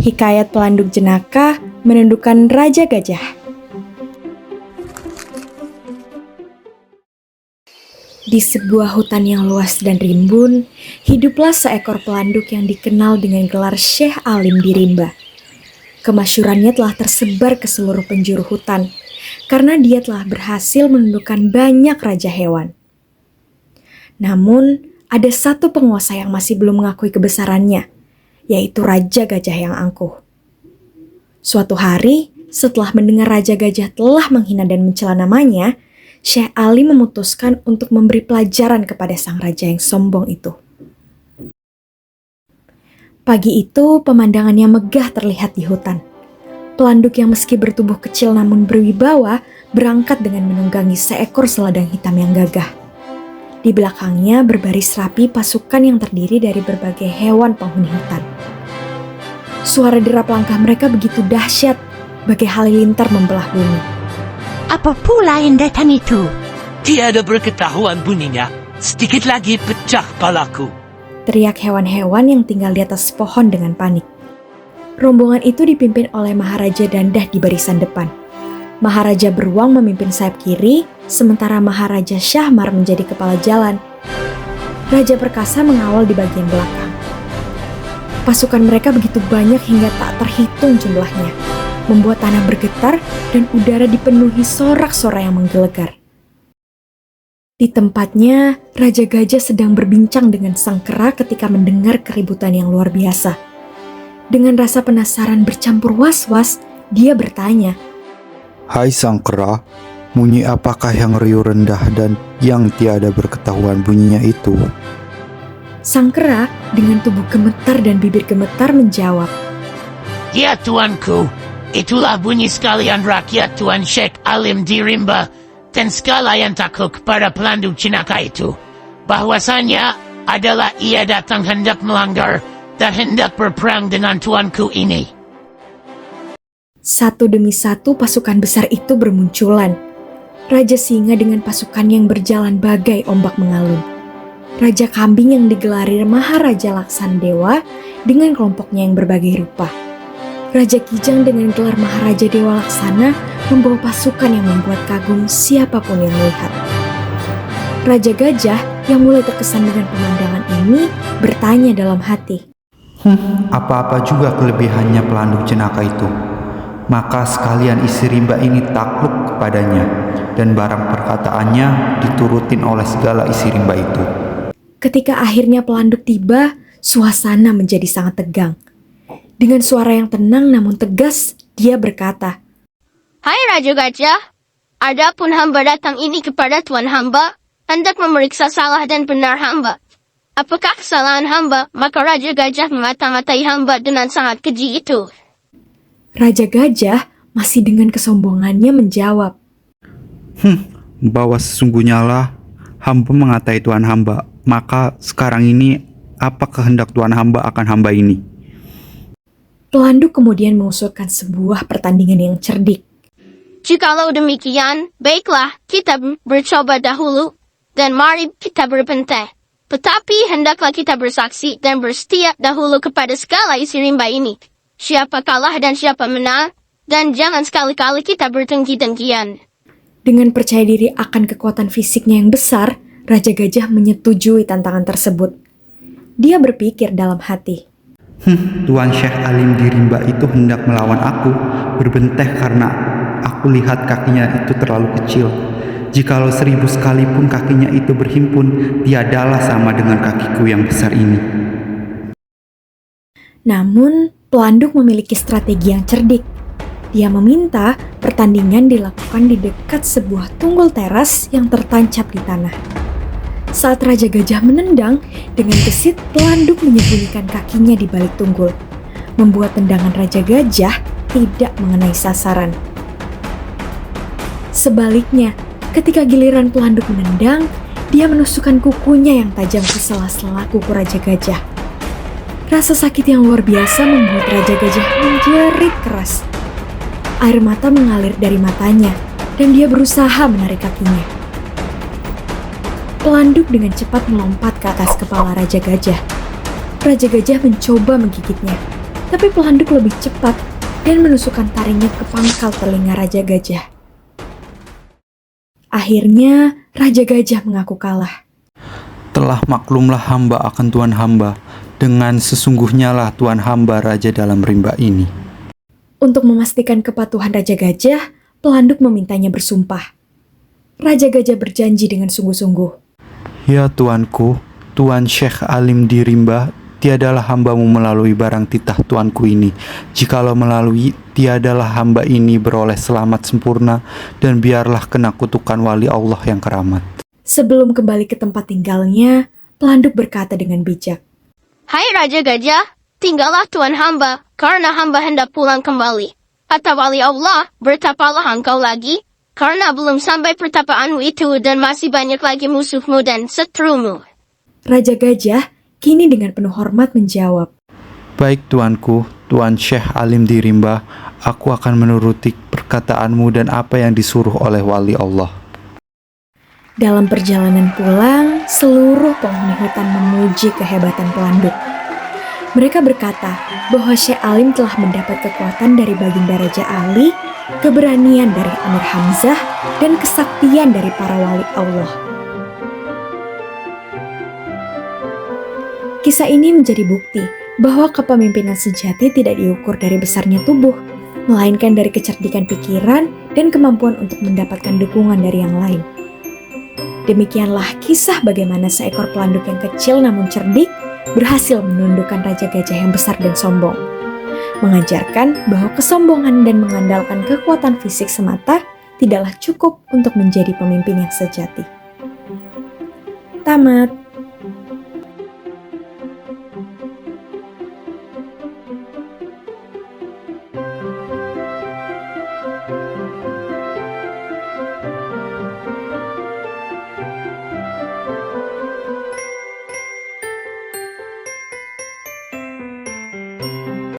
Hikayat Pelanduk Jenaka menundukkan Raja Gajah. Di sebuah hutan yang luas dan rimbun, hiduplah seekor pelanduk yang dikenal dengan gelar Syekh Alim di Rimba. Kemasyhurannya telah tersebar ke seluruh penjuru hutan, karena dia telah berhasil menundukkan banyak raja hewan. Namun, ada satu penguasa yang masih belum mengakui kebesarannya, yaitu Raja Gajah yang angkuh. Suatu hari, setelah mendengar Raja Gajah telah menghina dan mencela namanya, Syekh Ali memutuskan untuk memberi pelajaran kepada sang raja yang sombong itu. Pagi itu, pemandangannya megah terlihat di hutan. Pelanduk yang meski bertubuh kecil namun berwibawa, berangkat dengan menunggangi seekor seladang hitam yang gagah. Di belakangnya berbaris rapi pasukan yang terdiri dari berbagai hewan penghuni hutan. Suara derap langkah mereka begitu dahsyat, bagai halilintar membelah bumi. Apa pula yang datang itu? Tiada berketahuan bunyinya, sedikit lagi pecah palaku. Teriak hewan-hewan yang tinggal di atas pohon dengan panik. Rombongan itu dipimpin oleh Maharaja Dandah di barisan depan. Maharaja Beruang memimpin sayap kiri, sementara Maharaja Syahmar menjadi kepala jalan. Raja Perkasa mengawal di bagian belakang. Pasukan mereka begitu banyak hingga tak terhitung jumlahnya, membuat tanah bergetar dan udara dipenuhi sorak-sorai yang menggelegar. Di tempatnya, Raja Gajah sedang berbincang dengan sang kera ketika mendengar keributan yang luar biasa. Dengan rasa penasaran bercampur was-was, dia bertanya, "Hai sang kera, bunyi apakah yang riuh rendah dan yang tiada berketahuan bunyinya itu?" Sang kera dengan tubuh gemetar dan bibir gemetar menjawab, Ya tuanku, itulah bunyi sekalian rakyat Tuan Syekh Alim di Rimba dan sekalian takut kepada pelanduk jenaka itu. Bahwasannya adalah ia datang hendak melanggar dan hendak berperang dengan tuanku ini. Satu demi satu pasukan besar itu bermunculan. Raja Singa dengan pasukan yang berjalan bagai ombak mengalun. Raja Kambing yang digelari Maharaja Laksandewa dengan kelompoknya yang berbagai rupa. Raja Kijang dengan gelar Maharaja Dewa Laksana membawa pasukan yang membuat kagum siapapun yang melihat. Raja Gajah yang mulai terkesan dengan pemandangan ini bertanya dalam hati, Apa-apa juga kelebihannya pelanduk jenaka itu. Maka sekalian isi rimba ini takluk kepadanya, dan barang perkataannya diturutin oleh segala isi rimba itu. Ketika akhirnya pelanduk tiba, suasana menjadi sangat tegang. Dengan suara yang tenang namun tegas, dia berkata, Hai Raja Gajah, adapun hamba datang ini kepada Tuan hamba, hendak memeriksa salah dan benar hamba. Apakah kesalahan hamba? Maka Raja Gajah mengata-ngatai hamba dengan sangat keji itu. Raja Gajah masih dengan kesombongannya menjawab, Bahwa sesungguhnya lah hamba mengatai Tuan hamba, maka sekarang ini apa kehendak Tuan hamba akan hamba ini? Pelanduk kemudian mengusulkan sebuah pertandingan yang cerdik. Jikalau demikian, baiklah, kita bercoba dahulu, dan mari kita berpentai. Tetapi hendaklah kita bersaksi dan bersetia dahulu kepada segala isi rimba ini. Siapa kalah dan siapa menang, dan jangan sekali-kali kita bertengki-tengkian. Dengan percaya diri akan kekuatan fisiknya yang besar, Raja Gajah menyetujui tantangan tersebut. Dia berpikir dalam hati, Tuan Syekh Alim di Rimba itu hendak melawan aku, berbenteh karena aku lihat kakinya itu terlalu kecil. Jikalau 1000 sekalipun kakinya itu berhimpun, tiadalah sama dengan kakiku yang besar ini. Namun, pelanduk memiliki strategi yang cerdik. Dia meminta pertandingan dilakukan di dekat sebuah tunggul teras yang tertancap di tanah. Saat Raja Gajah menendang, dengan gesit pelanduk menyembunyikan kakinya di balik tunggul, membuat tendangan Raja Gajah tidak mengenai sasaran. Sebaliknya, ketika giliran pelanduk menendang, dia menusukkan kukunya yang tajam ke sela-sela kuku Raja Gajah. Rasa sakit yang luar biasa membuat Raja Gajah menjerit keras. Air mata mengalir dari matanya, dan dia berusaha menarik kakinya. Pelanduk dengan cepat melompat ke atas kepala Raja Gajah. Raja Gajah mencoba menggigitnya, tapi pelanduk lebih cepat dan menusukkan taringnya ke pangkal telinga Raja Gajah. Akhirnya, Raja Gajah mengaku kalah. Telah maklumlah hamba akan Tuan hamba, dengan sesungguhnya lah Tuan hamba raja dalam rimba ini. Untuk memastikan kepatuhan Raja Gajah, pelanduk memintanya bersumpah. Raja Gajah berjanji dengan sungguh-sungguh. Ya tuanku, Tuan Syekh Alim di rimba, tiadalah hambamu melalui barang titah tuanku ini. Jikalau melalui, tiadalah hamba ini beroleh selamat sempurna, dan biarlah kena kutukan wali Allah yang keramat. Sebelum kembali ke tempat tinggalnya, pelanduk berkata dengan bijak. Hai Raja Gajah, tinggallah Tuan hamba, karena hamba hendak pulang kembali. Kata wali Allah, bertapalah engkau lagi, karena belum sampai pertapaanmu itu dan masih banyak lagi musuhmu dan setrumu. Raja Gajah kini dengan penuh hormat menjawab. Baik tuanku, Tuan Syekh Alim di rimba, aku akan menuruti perkataanmu dan apa yang disuruh oleh wali Allah. Dalam perjalanan pulang, seluruh penghuni hutan memuji kehebatan pelanduk. Mereka berkata bahwa Syekh Alim telah mendapat kekuatan dari baginda Raja Ali, keberanian dari Amir Hamzah, dan kesaktian dari para wali Allah. Kisah ini menjadi bukti bahwa kepemimpinan sejati tidak diukur dari besarnya tubuh, melainkan dari kecerdikan pikiran dan kemampuan untuk mendapatkan dukungan dari yang lain. Demikianlah kisah bagaimana seekor pelanduk yang kecil namun cerdik berhasil menundukkan Raja Gajah yang besar dan sombong. Mengajarkan bahwa kesombongan dan mengandalkan kekuatan fisik semata tidaklah cukup untuk menjadi pemimpin yang sejati. Tamat.